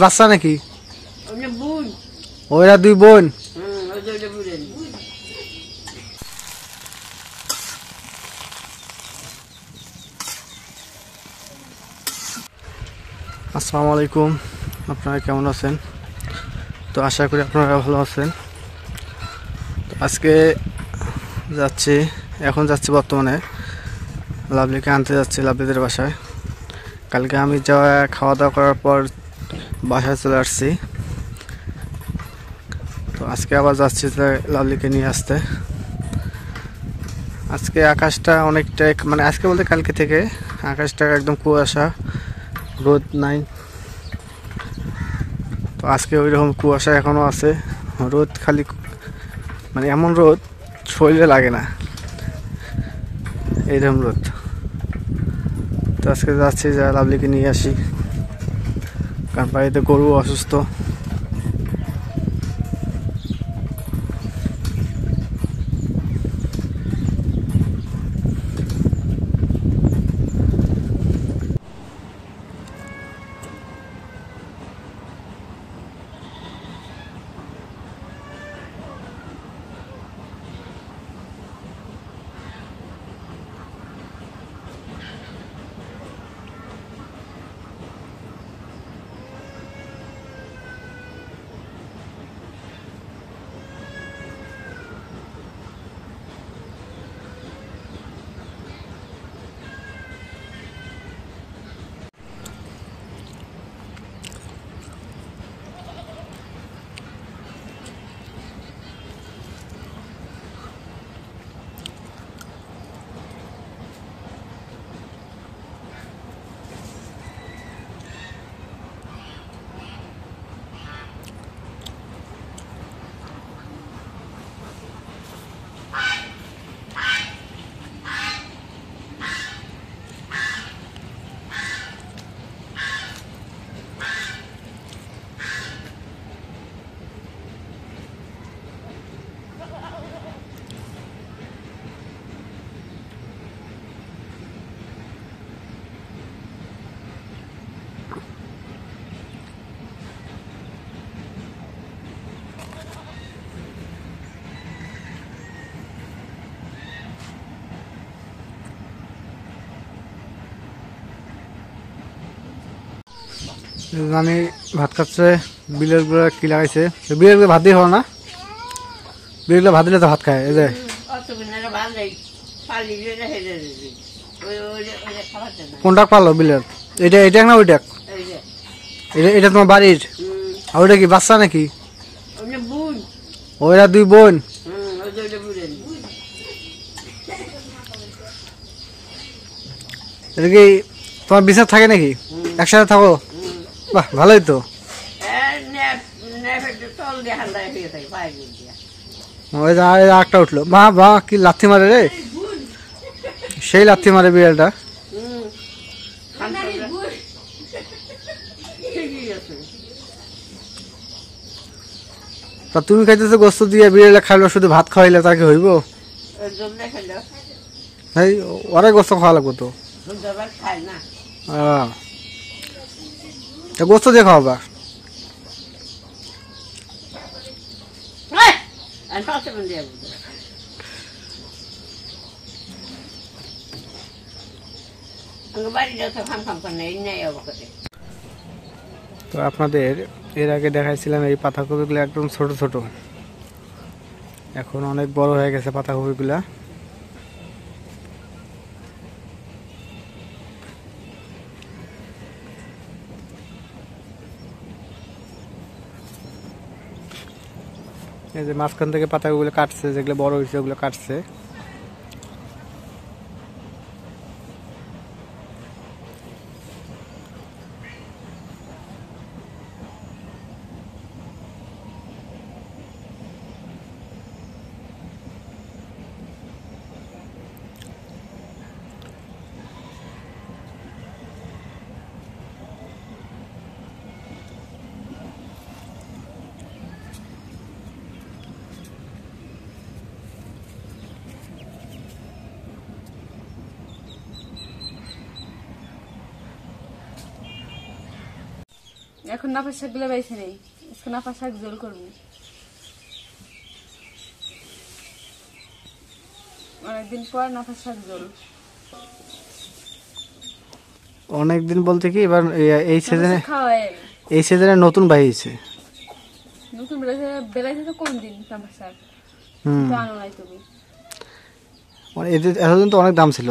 বাচ্চা নাকি? ওরা দুই বোন। আসসালামু আলাইকুম, আপনারা কেমন আছেন? তো আশা করি আপনারা ভালো আছেন। তো আজকে এখন যাচ্ছি বর্তমানে লাভলিকে আনতে যাচ্ছি লাভলিদের বাসায়। কালকে আমি খাওয়া দাওয়া করার পর বাসায় চলে আসছি। তো আজকে আবার যাচ্ছি লাভলিকে নিয়ে আসতে। আজকে আকাশটা অনেকটাই, মানে আজকে বলতে কালকে থেকে আকাশটা একদম কুয়াশা, রোদ নাই। তো আজকে ওই রকম কুয়াশা এখনো আছে, রোদ খালি, মানে এমন রোদ শরীরে লাগে না, এইরকম রোদ। তো আজকে যাচ্ছি লাভলিকে নিয়ে আসি, কারণ বাড়িতে গরু অসুস্থ। আমি ভাত খাচ্ছে, বিলের গুলো কি লাগাইছে, বিলের গুলো ভাত দিয়ে হলো না, বিলের গুলো ভাত দিলে তো ভাত খায়। এই যে কোনটা পারলো বিলের, এটা না ওইটা? এটা তোমার বাড়ির? আর ওইটা কি বাচ্চা নাকি? ওরা দুই বোন। এটা কি তোমার বিশ্বাস থাকে নাকি? একসাথে থাকো? বাহ, ভালোই তো। একটা উঠলো, বাহ বাহ, কি লাথি মারে রে, সেই লাথি মারে বিড়ালটা। তা তুমি খাইতেছো গোস্ত দিয়ে, বিড়ালে খাইলো, শুধু ভাত খাওয়াইলে তাকে হইব? ওরা গোস্ত খাওয়া লাগবো তো, গোস্ত দিয়ে খাওয়াবা। তো আপনাদের এর আগে দেখাইছিলাম এই পাতাকপিগুলো একদম ছোট ছোট, এখন অনেক বড় হয়ে গেছে পাতাকপিগুলা। এই যে মাঝখান থেকে পাতাগুলো কাটছে, যেগুলো বড় হয়েছে ওগুলো কাটছে। এখন নাফা শাকগুলো বাইছে নেই, এখন নাফা শাক ঝোল করবো। অনেকদিন পর নাফা শাক ঝোল। অনেকদিন বলতে কি এবার এই সিজনে খাওয়াই এই সিজনে নতুন বাইছে। নতুন বেলাইছে তো কোন দিন নাফা শাক তো আনো নাই তুমি। মানে এদের এতদিন তো অনেক দাম ছিল।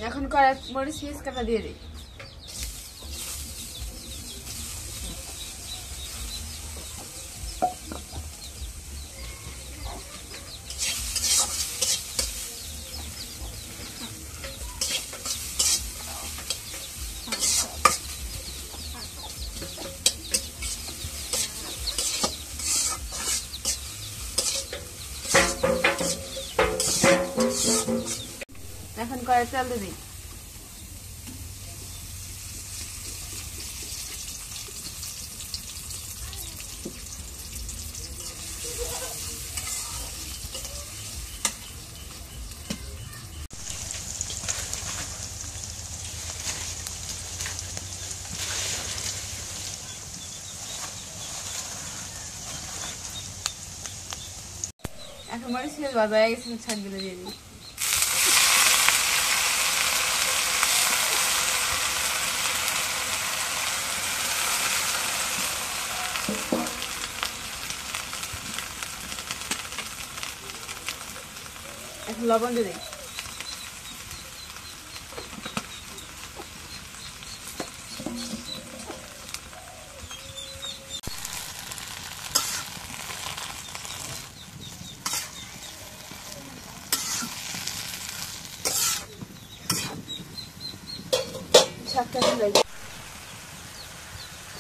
এখন কয়েক মরিচ পিস কাটা দিয়ে দিই। এখন কয়েক তেল দিয়ে দিই। এখন মরিচ পিস ভাজা হয়ে গেছে, শাকগুলো দিয়ে দিই। এখন লবণ দিয়ে দিই।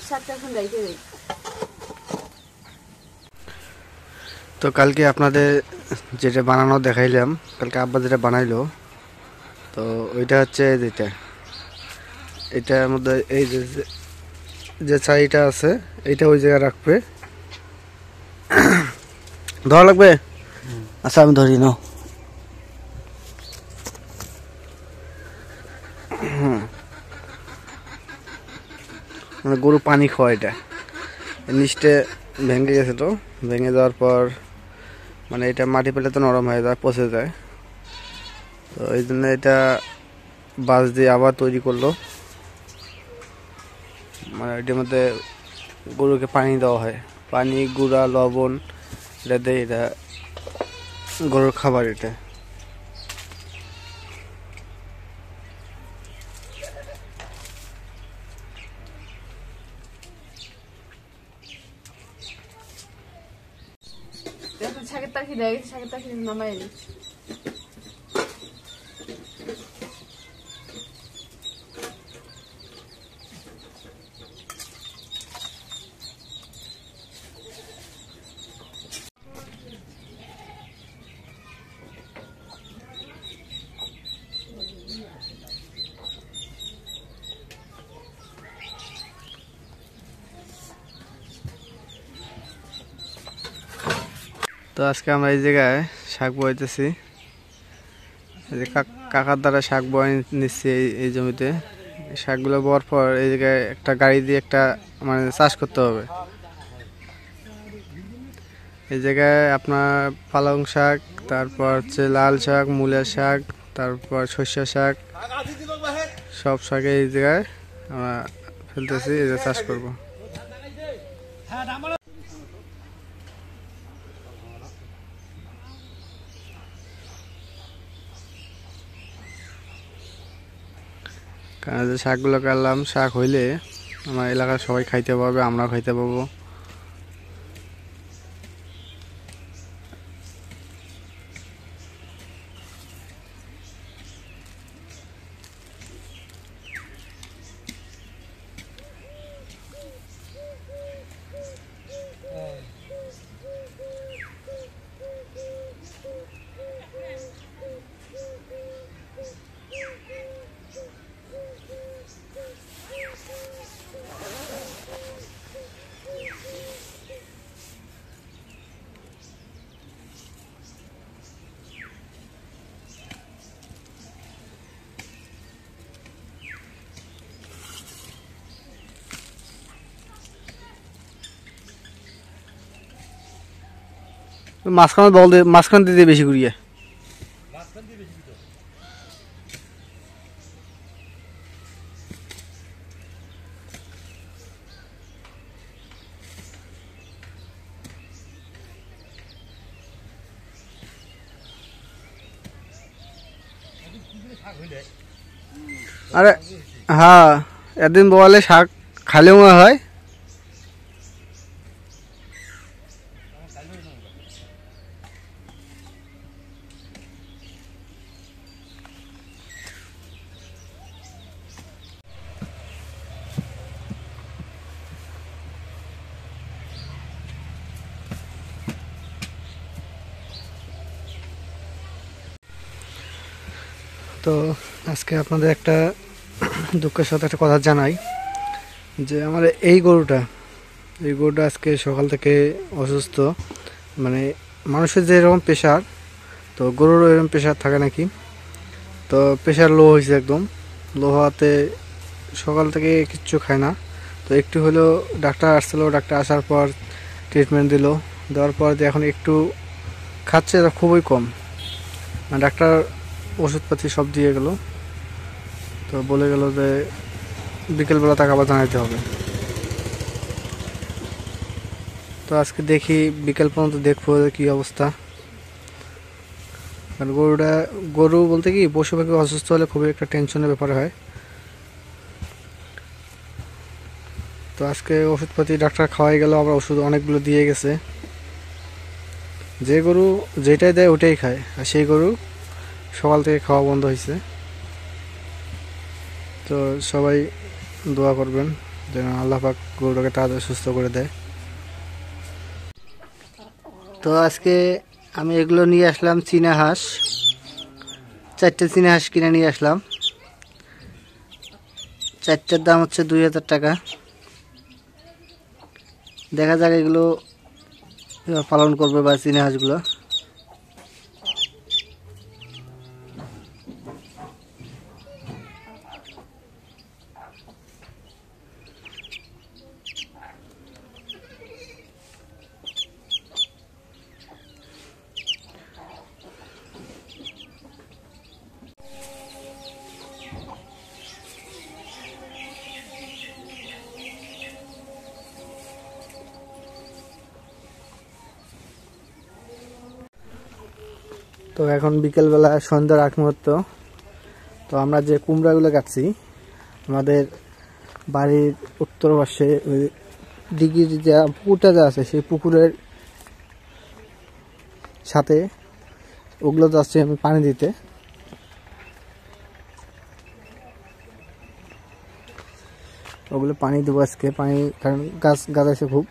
শাকটা এখন রেখে দিই। তো কালকে আপনাদের যেটা বানানো দেখাইলাম, কালকে আব্বা যেটা বানাইলো, তো ওইটা হচ্ছে যেটা এটার মধ্যে এই যে ছাইটা আছে এইটা ওই জায়গায় রাখবে। ধরা লাগবে? আচ্ছা আমি ধরি নাও। মানে গরু পানি খাওয়া, এটা নিচে ভেঙে গেছে, তো ভেঙে যাওয়ার পর মানে এটা মাটি পেলে তো নরম হয়ে যায়, পচে যায়। তো এই জন্য এটা বাঁশ দিয়ে আবার তৈরি করলো। মানে এটার মধ্যে গরুকে পানি দেওয়া হয়, পানি, গুঁড়া, লবণ এটা দেয়, এটা গরুর খাবার। এটা শাকের তরকারি দেয়, শাকের তরকারি নামাই দিই। তো আজকে আমরা এই জায়গায় শাক বইতেছি, এই যে কাকার দ্বারা শাক বয়ে নিচ্ছি এই জমিতে। শাকগুলো বওয়ার পর এই জায়গায় একটা গাড়ি দিয়ে একটা মানে চাষ করতে হবে। এই জায়গায় আপনার পালং শাক, তারপর হচ্ছে লাল শাক, মূলা শাক, তারপর সর্ষে শাক, সব শাকে এই জায়গায় আমরা ফেলতেছি, এই যে চাষ করবো। কারণ যে শাকগুলো কাটলাম, শাক হইলে আমার এলাকার সবাই খাইতে পারবে, আমরাও খাইতে পারবো। মাঝখানে বল দিয়ে, মাঝখান দিয়ে বেশি ঘুরিয়ে। আরে হ্যাঁ, একদিন বলে শাক খালেও হয়। তো আজকে আপনাদের একটা দুঃখের সাথে একটা কথা জানাই যে আমার এই গরুটা আজকে সকাল থেকে অসুস্থ। মানে মানুষের যে এরকম প্রেশার, তো গরুরও এরকম প্রেশার থাকে নাকি। তো প্রেশার লো হয়েছে, একদম লো হওয়াতে সকাল থেকে কিচ্ছু খায় না। তো একটু হলেও ডাক্তার আসছিল, ডাক্তার আসার পর ট্রিটমেন্ট দিল, দেওয়ার পর যে এখন একটু খাচ্ছে, খুবই কম। ডাক্তার ওষুধপাতি সব দিয়ে গেল, তো বলে গেল যে বিকেলবেলা তাকে আবার জানাইতে হবে। তো আজকে দেখি বিকেল পর্যন্ত দেখবো কি অবস্থা। কারণ গরু বলতে কি পশু পাখি অসুস্থ হলে খুবই একটা টেনশনের ব্যাপার হয়। তো আজকে ওষুধপাতি ডাক্তার খাওয়াই গেল, আবার ওষুধ অনেকগুলো দিয়ে গেছে। যে গরু যেটাই দেয় ওটাই খায়, আর সেই গরু সকাল থেকে খাওয়া বন্ধ হয়েছে। তো সবাই দোয়া করবেন যেন আল্লাহ পাক গরুটাকে তাড়াতাড়ি সুস্থ করে দেয়। তো আজকে আমি এগুলো নিয়ে আসলাম, চীনা হাঁস, 4টে চীনা হাঁস কিনে নিয়ে আসলাম। 4টের দাম হচ্ছে 2000 টাকা। দেখা যাক এগুলো পালন করবে বা চীনা হাঁসগুলো। তো এখন বিকেলবেলা সন্ধ্যার আগ মুহূর্ত। তো আমরা যে কুমড়াগুলো কাটছি, আমাদের বাড়ির উত্তর পাশে ওই দিঘির যে পুকুরটা যা আছে, সেই পুকুরের সাথে ওগুলো যাচ্ছি আমি পানি দিতে। ওগুলো পানি দেবো আজকে, পানি কারণ গাছ গাছাইছে খুব।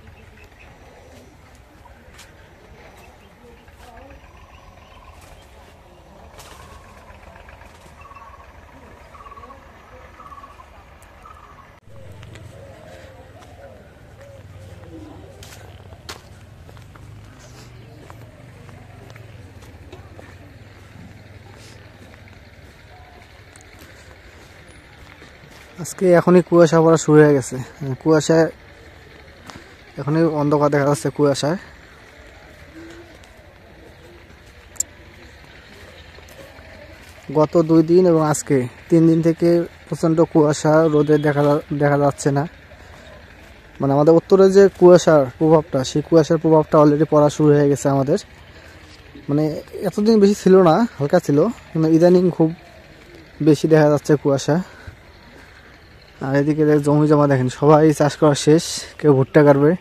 আজকে এখনই কুয়াশা পড়া শুরু হয়ে গেছে, কুয়াশায় এখনই অন্ধকার দেখা যাচ্ছে কুয়াশায়। গত 2 দিন এবং আজকে 3 দিন থেকে প্রচণ্ড কুয়াশা, রোদে দেখা যাচ্ছে না। মানে আমাদের উত্তরে যে কুয়াশার প্রভাবটা, সেই কুয়াশার প্রভাবটা অলরেডি পড়া শুরু হয়ে গেছে আমাদের। মানে এতদিন বেশি ছিল না, হালকা ছিল, কিন্তু ইদানিং খুব বেশি দেখা যাচ্ছে কুয়াশা। আর এদিকে জমি জমা দেখেন, সবাই চাষ করা শেষ। কেউ ভুট্টা কাটবে,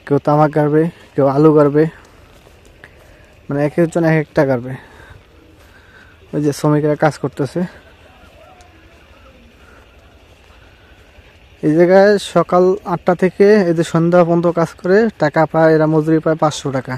কেউ তামাক কাটবে, কেউ আলু কাটবে, মানে এক একজন এক একটা কাটবে। ওই যে শ্রমিকরা কাজ করতেছে এই জায়গায়। সকাল 8টা থেকে এদের সন্ধ্যা পর্যন্ত কাজ করে, টাকা পায় এরা, মজুরি পায় 500 টাকা।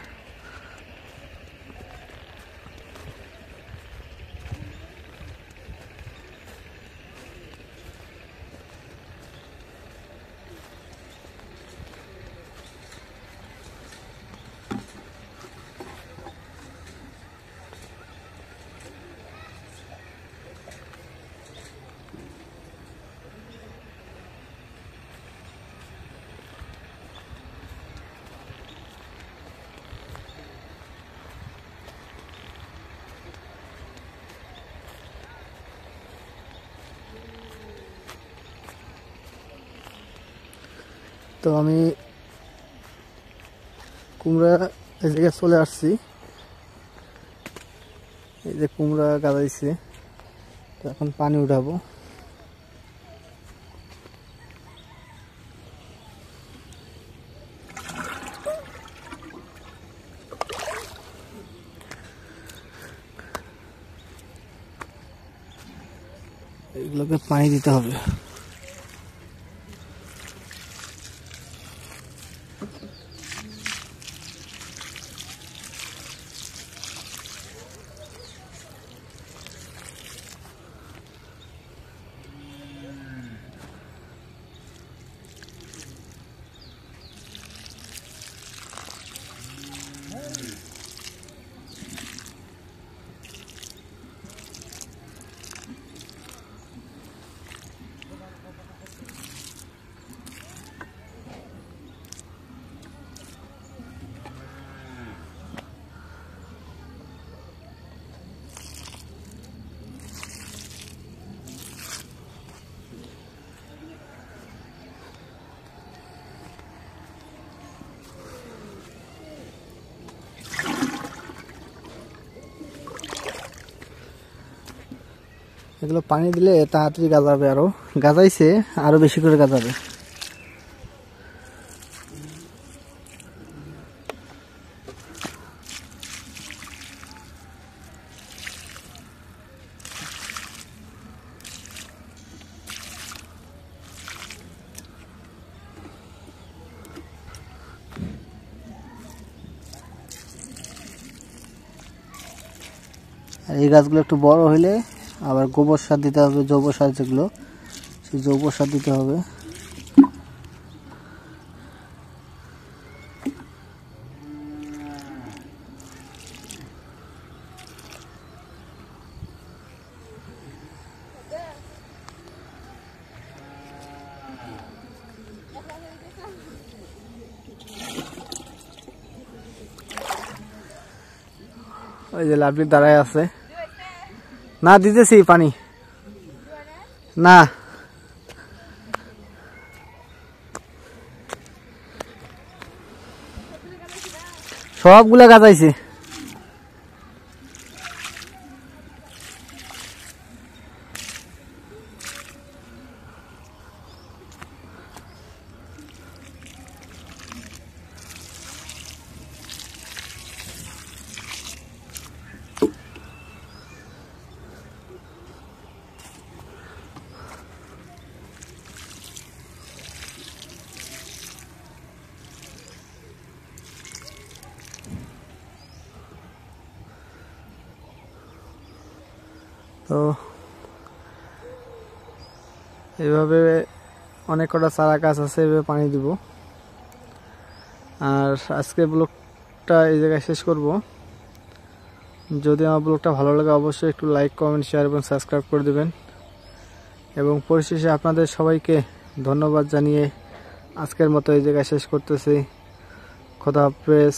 তো আমি কুমড়া এই জায়গায় চলে আসছি। এই যে কুমড়া গাদাইছে, তো এখন পানি উঠাবো। এগুলোকে পানি দিতে হবে। এগুলো পানি দিলে তাড়াতাড়ি গাজাবে, আরো গাজাইছে, আরো বেশি করে গাজাবে। আর এই গাছগুলো একটু বড় হইলে আবার গোবর সার দিতে হবে, জৈব সার যেগুলো, সেই জৈব সার দিতে হবে। ওই যে লাভলি দাঁড়ায় আছে, না দিতেছি পানি, না সবগুলা গাজাইছে। তো এইভাবে অনেক কটা চারা গাছ আছে, এইভাবে পানি দিব। আর আজকে ব্লগটা এই জায়গায় শেষ করব। যদি আমার ব্লগটা ভালো লাগে অবশ্যই একটু লাইক, কমেন্ট, শেয়ার এবং সাবস্ক্রাইব করে দেবেন। এবং পরিশেষে আপনাদের সবাইকে ধন্যবাদ জানিয়ে আজকের মতো এই জায়গায় শেষ করতেছি। খোদা হাফেজ।